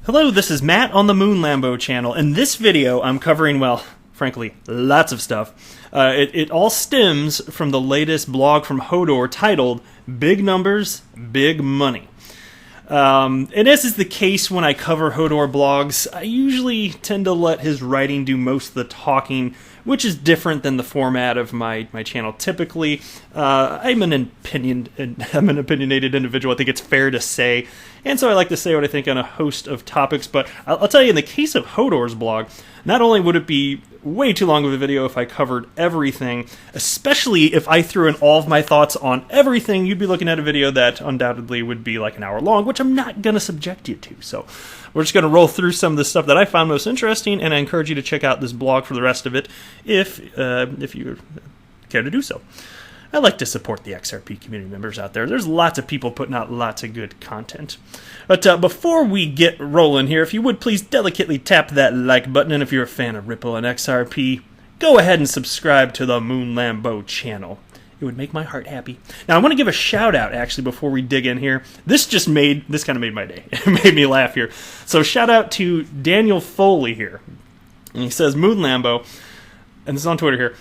Hello, this is Matt on the Moon Lambo channel. In this video, I'm covering, well, frankly, lots of stuff. It all stems from the latest blog from Hodor titled, Big Numbers, Big Money. And as is the case when I cover Hodor blogs, I usually tend to let his writing do most of the talking, which is different than the format of my channel typically. I'm an opinionated individual, I think it's fair to say, and so I like to say what I think on a host of topics, but I'll tell you, in the case of Hodor's blog, not only would it be way too long of a video if I covered everything, especially if I threw in all of my thoughts on everything, you'd be looking at a video that undoubtedly would be like an hour long, which I'm not going to subject you to. So we're just going to roll through some of the stuff that I found most interesting, and I encourage you to check out this blog for the rest of it if you care to do so. I like to support the XRP community members out there. There's lots of people putting out lots of good content. But before we get rolling here, if you would please delicately tap that like button, and if you're a fan of Ripple and XRP, go ahead and subscribe to the Moon Lambo channel. It would make my heart happy. Now, I want to give a shout out, actually, before we dig in here. This kind of made my day. It made me laugh here. So shout out to Daniel Foley here. And he says, Moon Lambo, and this is on Twitter here,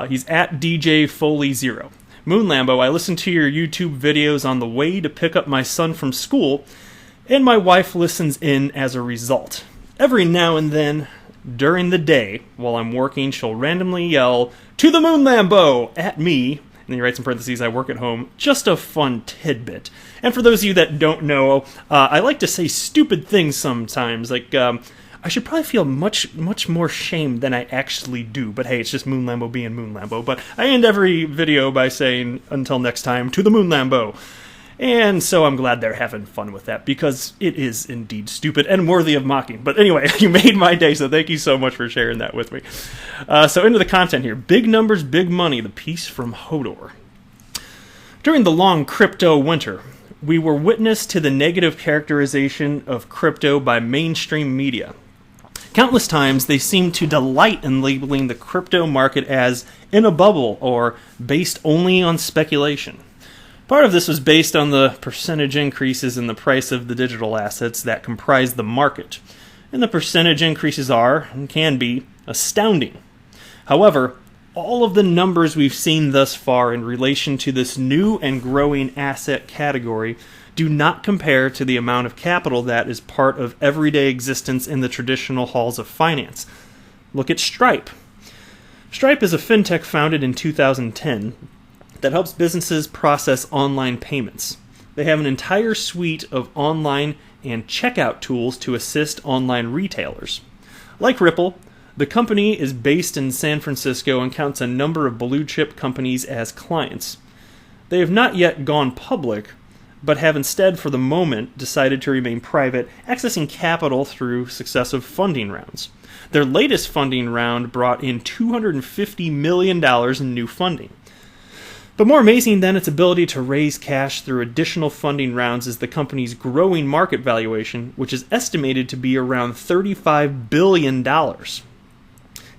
he's at DJ Foley0. Moon Lambo, I listen to your YouTube videos on the way to pick up my son from school, and my wife listens in as a result. Every now and then, during the day, while I'm working, she'll randomly yell, "To the Moon Lambo!" at me, and then he writes in parentheses, "I work at home." Just a fun tidbit. And for those of you that don't know, I like to say stupid things sometimes, like, I should probably feel much more shame than I actually do, but hey, it's just Moon Lambo being Moon Lambo. But I end every video by saying, until next time, to the Moon Lambo. And so I'm glad they're having fun with that, because it is indeed stupid and worthy of mocking. But anyway, you made my day, so thank you so much for sharing that with me. So into the content here. Big numbers, big money, the piece from Hodor. During the long crypto winter, we were witness to the negative characterization of crypto by mainstream media. Countless times, they seem to delight in labeling the crypto market as in a bubble or based only on speculation. Part of this was based on the percentage increases in the price of the digital assets that comprise the market, and the percentage increases are, and can be, astounding. However, all of the numbers we've seen thus far in relation to this new and growing asset category do not compare to the amount of capital that is part of everyday existence in the traditional halls of finance. Look at Stripe. Stripe is a fintech founded in 2010 that helps businesses process online payments. They have an entire suite of online and checkout tools to assist online retailers. Like Ripple, the company is based in San Francisco and counts a number of blue-chip companies as clients. They have not yet gone public, but have instead, for the moment, decided to remain private, accessing capital through successive funding rounds. Their latest funding round brought in $250 million in new funding. But more amazing than its ability to raise cash through additional funding rounds is the company's growing market valuation, which is estimated to be around $35 billion. And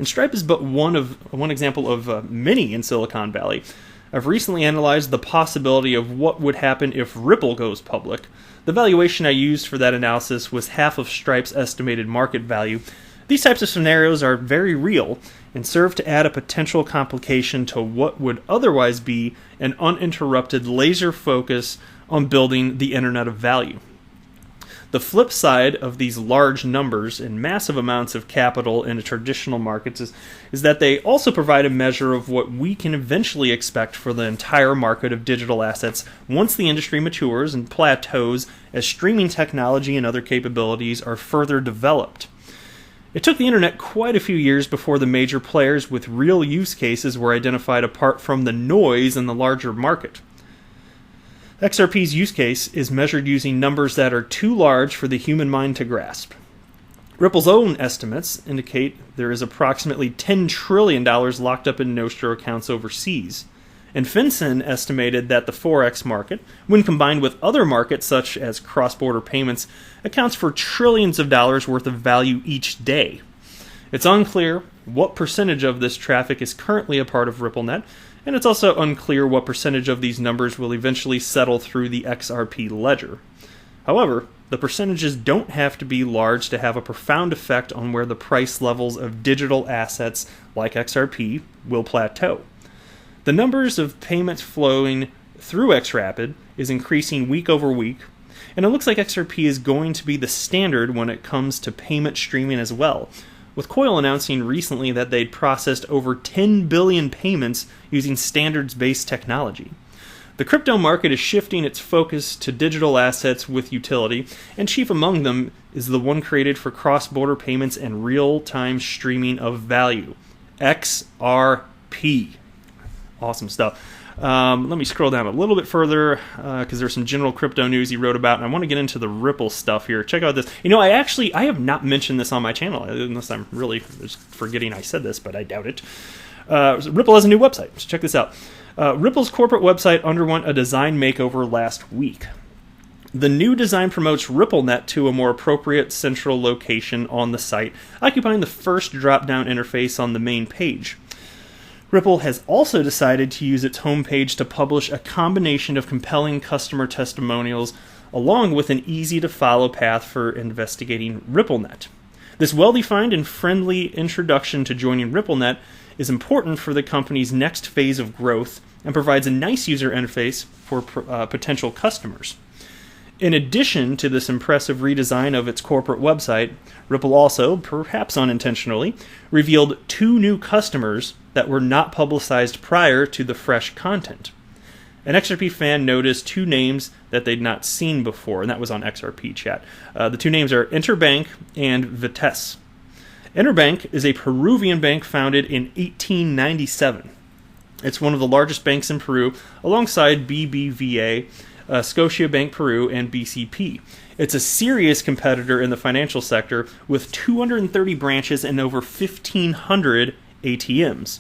Stripe is but one example of many in Silicon Valley. I've recently analyzed the possibility of what would happen if Ripple goes public. The valuation I used for that analysis was half of Stripe's estimated market value. These types of scenarios are very real and serve to add a potential complication to what would otherwise be an uninterrupted laser focus on building the Internet of Value. The flip side of these large numbers and massive amounts of capital in traditional markets is that they also provide a measure of what we can eventually expect for the entire market of digital assets once the industry matures and plateaus as streaming technology and other capabilities are further developed. It took the internet quite a few years before the major players with real use cases were identified apart from the noise in the larger market. XRP's use case is measured using numbers that are too large for the human mind to grasp. Ripple's own estimates indicate there is approximately $10 trillion locked up in Nostro accounts overseas. And FinCEN estimated that the Forex market, when combined with other markets such as cross-border payments, accounts for trillions of dollars worth of value each day. It's unclear what percentage of this traffic is currently a part of RippleNet, and it's also unclear what percentage of these numbers will eventually settle through the XRP ledger. However, the percentages don't have to be large to have a profound effect on where the price levels of digital assets like XRP will plateau. The numbers of payments flowing through Xrapid is increasing week over week, and it looks like XRP is going to be the standard when it comes to payment streaming as well, with Coil announcing recently that they'd processed over 10 billion payments using standards-based technology. The crypto market is shifting its focus to digital assets with utility, and chief among them is the one created for cross-border payments and real-time streaming of value, XRP. Awesome stuff. Let me scroll down a little bit further because there's some general crypto news he wrote about, and I want to get into the Ripple stuff here. Check out this. I have not mentioned this on my channel, unless I'm really just forgetting I said this, but I doubt it. Ripple has a new website, so check this out. Ripple's corporate website underwent a design makeover last week. The new design promotes RippleNet to a more appropriate central location on the site, occupying the first drop-down interface on the main page. Ripple has also decided to use its homepage to publish a combination of compelling customer testimonials along with an easy-to-follow path for investigating RippleNet. This well-defined and friendly introduction to joining RippleNet is important for the company's next phase of growth and provides a nice user interface for potential customers. In addition to this impressive redesign of its corporate website, Ripple also, perhaps unintentionally, revealed 2 new customers that were not publicized prior to the fresh content. An XRP fan noticed 2 names that they'd not seen before, and that was on XRP chat. The 2 names are Interbank and Vitesse. Interbank is a Peruvian bank founded in 1897. It's one of the largest banks in Peru, alongside BBVA, Scotiabank Peru, and BCP. It's a serious competitor in the financial sector with 230 branches and over 1,500 ATMs.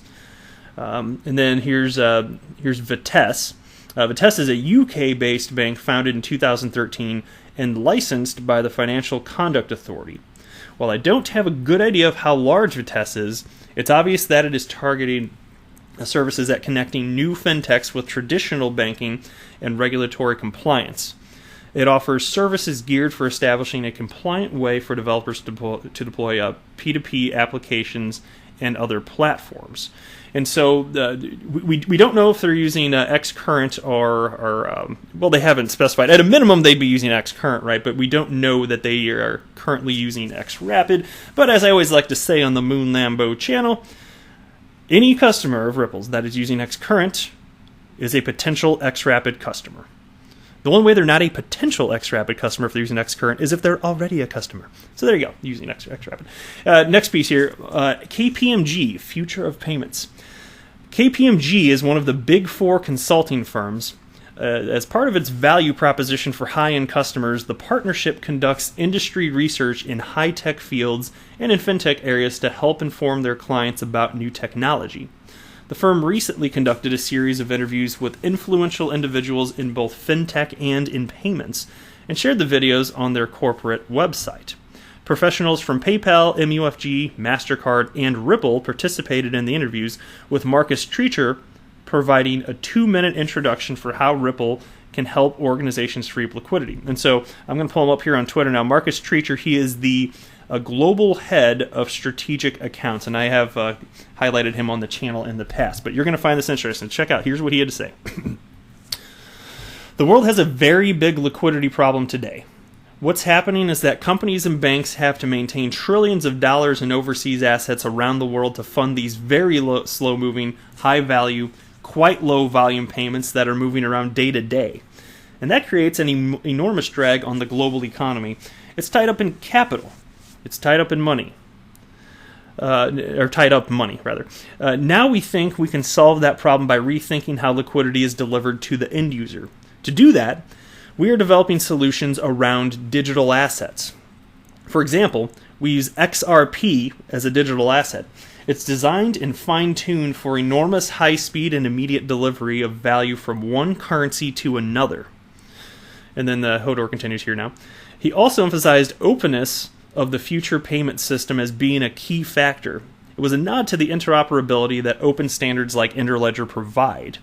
And then here's Vitesse. Vitesse is a UK-based bank founded in 2013 and licensed by the Financial Conduct Authority. While I don't have a good idea of how large Vitesse is, it's obvious that it is targeting services at connecting new fintechs with traditional banking and regulatory compliance. It offers services geared for establishing a compliant way for developers to deploy P2P applications and other platforms. And so we don't know if they're using Xcurrent or they haven't specified. At a minimum, they'd be using Xcurrent, right? But we don't know that they are currently using Xrapid. But as I always like to say on the Moon Lambo channel, any customer of Ripple's that is using Xcurrent is a potential Xrapid customer. The only way they're not a potential Xrapid customer if they're using Xcurrent is if they're already a customer. So there you go, using Xrapid. Next piece here, KPMG, Future of Payments. KPMG is one of the big 4 consulting firms. As part of its value proposition for high-end customers, the partnership conducts industry research in high-tech fields and in fintech areas to help inform their clients about new technology. The firm recently conducted a series of interviews with influential individuals in both fintech and in payments, and shared the videos on their corporate website. Professionals from PayPal, MUFG, MasterCard, and Ripple participated in the interviews, with Marcus Treacher providing a 2-minute introduction for how Ripple can help organizations free up liquidity. And so I'm going to pull him up here on Twitter now. Marcus Treacher, he is the global head of strategic accounts, and I have highlighted him on the channel in the past. But you're going to find this interesting. Check out. Here's what he had to say. The world has a very big liquidity problem today. What's happening is that companies and banks have to maintain trillions of dollars in overseas assets around the world to fund these very slow-moving, high-value, quite low-volume payments that are moving around day to day. And that creates an enormous drag on the global economy. It's tied up in capital. It's tied up in money. Or tied up money, rather. Now we think we can solve that problem by rethinking how liquidity is delivered to the end user. To do that, we are developing solutions around digital assets. For example, we use XRP as a digital asset. It's designed and fine-tuned for enormous high-speed and immediate delivery of value from one currency to another. And then the Hodor continues here now. He also emphasized openness of the future payment system as being a key factor. It was a nod to the interoperability that open standards like Interledger provide.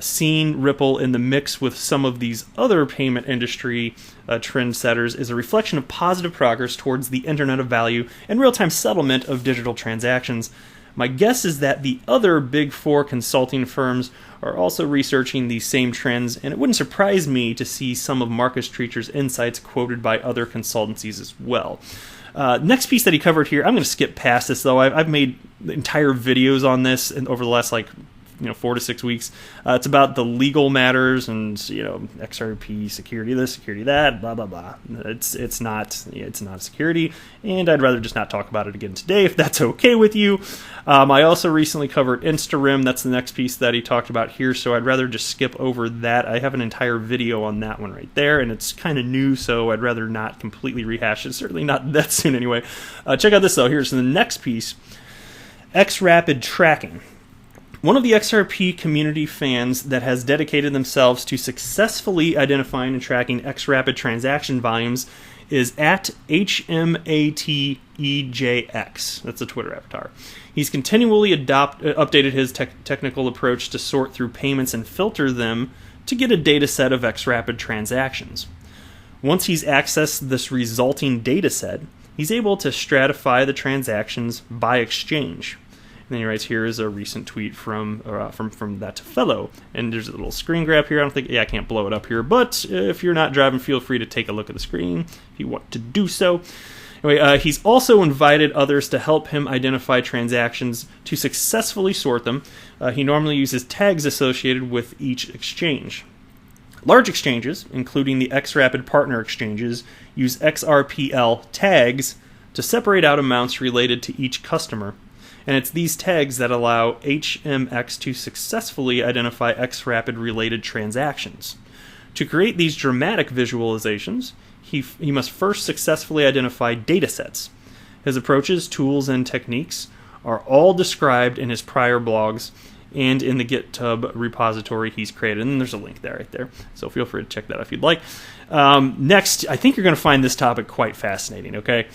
Seeing Ripple in the mix with some of these other payment industry trendsetters is a reflection of positive progress towards the Internet of Value and real-time settlement of digital transactions. My guess is that the other Big Four consulting firms are also researching these same trends, and it wouldn't surprise me to see some of Marcus Treacher's insights quoted by other consultancies as well. Next piece that he covered here, I'm going to skip past this though. I've made entire videos on this over the last 4 to 6 weeks. It's about the legal matters and XRP security this, security that, blah blah blah. It's not a security, and I'd rather just not talk about it again today if that's okay with you. I also recently covered Instarim. That's the next piece that he talked about here, so I'd rather just skip over that. I have an entire video on that one right there, and it's kind of new, so I'd rather not completely rehash it. Certainly not that soon anyway. Check out this though. Here's the next piece: Xrapid tracking. One of the XRP community fans that has dedicated themselves to successfully identifying and tracking Xrapid transaction volumes is at HMATEJX. That's a Twitter avatar. He's continually updated his technical approach to sort through payments and filter them to get a data set of Xrapid transactions. Once he's accessed this resulting data set, he's able to stratify the transactions by exchange. And then he writes, here is a recent tweet from that fellow. And there's a little screen grab here. I can't blow it up here. But if you're not driving, feel free to take a look at the screen if you want to do so. Anyway, he's also invited others to help him identify transactions to successfully sort them. He normally uses tags associated with each exchange. Large exchanges, including the Xrapid partner exchanges, use XRPL tags to separate out amounts related to each customer. And it's these tags that allow HMX to successfully identify Xrapid related transactions. To create these dramatic visualizations, he must first successfully identify datasets. His approaches, tools, and techniques are all described in his prior blogs and in the GitHub repository he's created. And there's a link there right there. So feel free to check that out if you'd like. Next, I think you're going to find this topic quite fascinating, okay?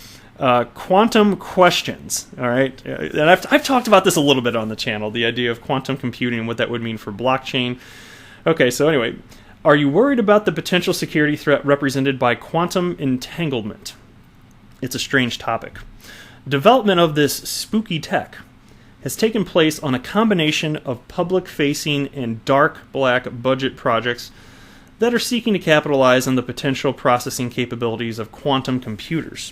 Quantum questions, all right? And I've talked about this a little bit on the channel, the idea of quantum computing and what that would mean for blockchain. Okay, so anyway, are you worried about the potential security threat represented by quantum entanglement? It's a strange topic. Development of this spooky tech has taken place on a combination of public-facing and dark black budget projects that are seeking to capitalize on the potential processing capabilities of quantum computers.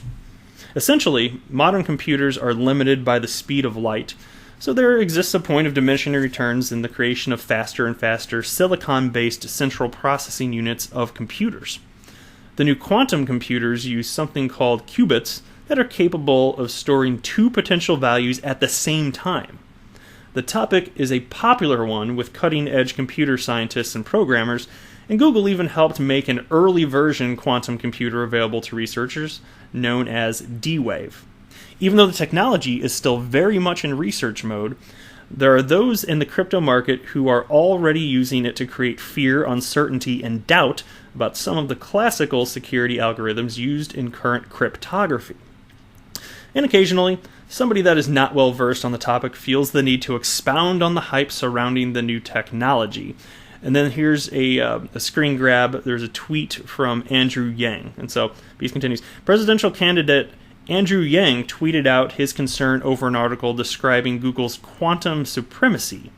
Essentially, modern computers are limited by the speed of light, so there exists a point of diminishing returns in the creation of faster and faster silicon-based central processing units of computers. The new quantum computers use something called qubits that are capable of storing two potential values at the same time. The topic is a popular one with cutting-edge computer scientists and programmers, and Google even helped make an early version quantum computer available to researchers, known as D-Wave. Even though the technology is still very much in research mode, there are those in the crypto market who are already using it to create fear, uncertainty, and doubt about some of the classical security algorithms used in current cryptography. And occasionally, somebody that is not well versed on the topic feels the need to expound on the hype surrounding the new technology. And then here's a screen grab. There's a tweet from Andrew Yang. And so, Beast continues. Presidential candidate Andrew Yang tweeted out his concern over an article describing Google's quantum supremacy.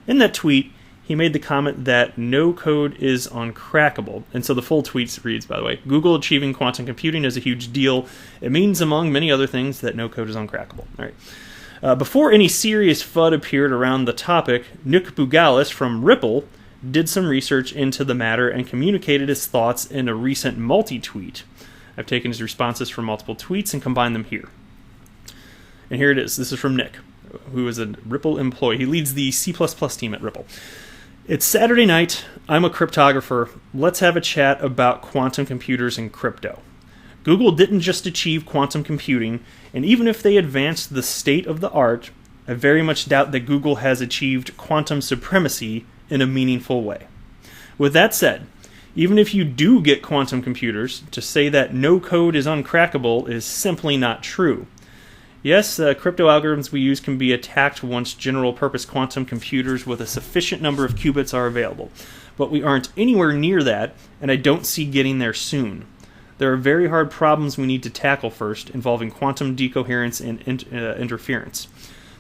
In that tweet, he made the comment that no code is uncrackable. And so the full tweet reads, by the way, Google achieving quantum computing is a huge deal. It means, among many other things, that no code is uncrackable. All right. Before any serious FUD appeared around the topic, Nick Bougalis from Ripple did some research into the matter and communicated his thoughts in a recent multi-tweet. I've taken his responses from multiple tweets and combined them here. And here it is. This is from Nick, who is a Ripple employee. He leads the C++ team at Ripple. It's Saturday night. I'm a cryptographer. Let's have a chat about quantum computers and crypto. Google didn't just achieve quantum computing, and even if they advanced the state of the art, I very much doubt that Google has achieved quantum supremacy in a meaningful way. With that said, even if you do get quantum computers, to say that no code is uncrackable is simply not true. Yes, crypto algorithms we use can be attacked once general-purpose quantum computers with a sufficient number of qubits are available. But we aren't anywhere near that, and I don't see getting there soon. There are very hard problems we need to tackle first, involving quantum decoherence and interference.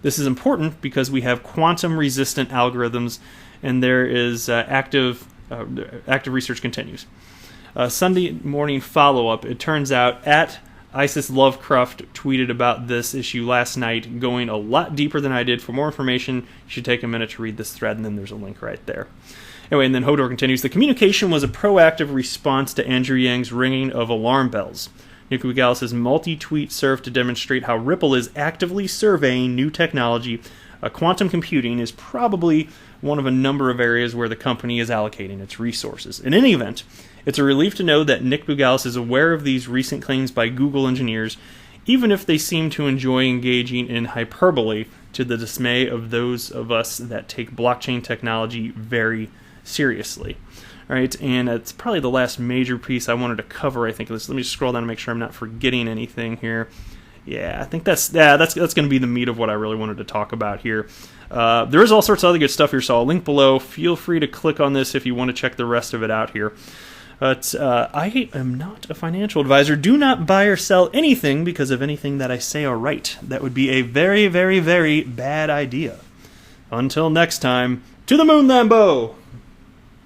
This is important because we have quantum-resistant algorithms, and there is active research continues. Sunday morning follow-up, it turns out at Isis Lovecraft tweeted about this issue last night, going a lot deeper than I did. For more information, you should take a minute to read this thread, and then there's a link right there. Anyway, and then Hodor continues, the communication was a proactive response to Andrew Yang's ringing of alarm bells. Nick Wigalis' multi-tweet served to demonstrate how Ripple is actively surveying new technology. Quantum computing is probably one of a number of areas where the company is allocating its resources. In any event, it's a relief to know that Nick Wigalis is aware of these recent claims by Google engineers, even if they seem to enjoy engaging in hyperbole to the dismay of those of us that take blockchain technology very seriously. All right, and it's probably the last major piece I wanted to cover. I think let me just scroll down to make sure I'm not forgetting anything here. Yeah, I think that's going to be the meat of what I really wanted to talk about here. There is all sorts of other good stuff here, so I'll link below. Feel free to click on this if you want to check the rest of it out here. But I am not a financial advisor. Do not buy or sell anything because of anything that I say or write. That would be a very, very, very bad idea. Until next time, to the moon, Lambo!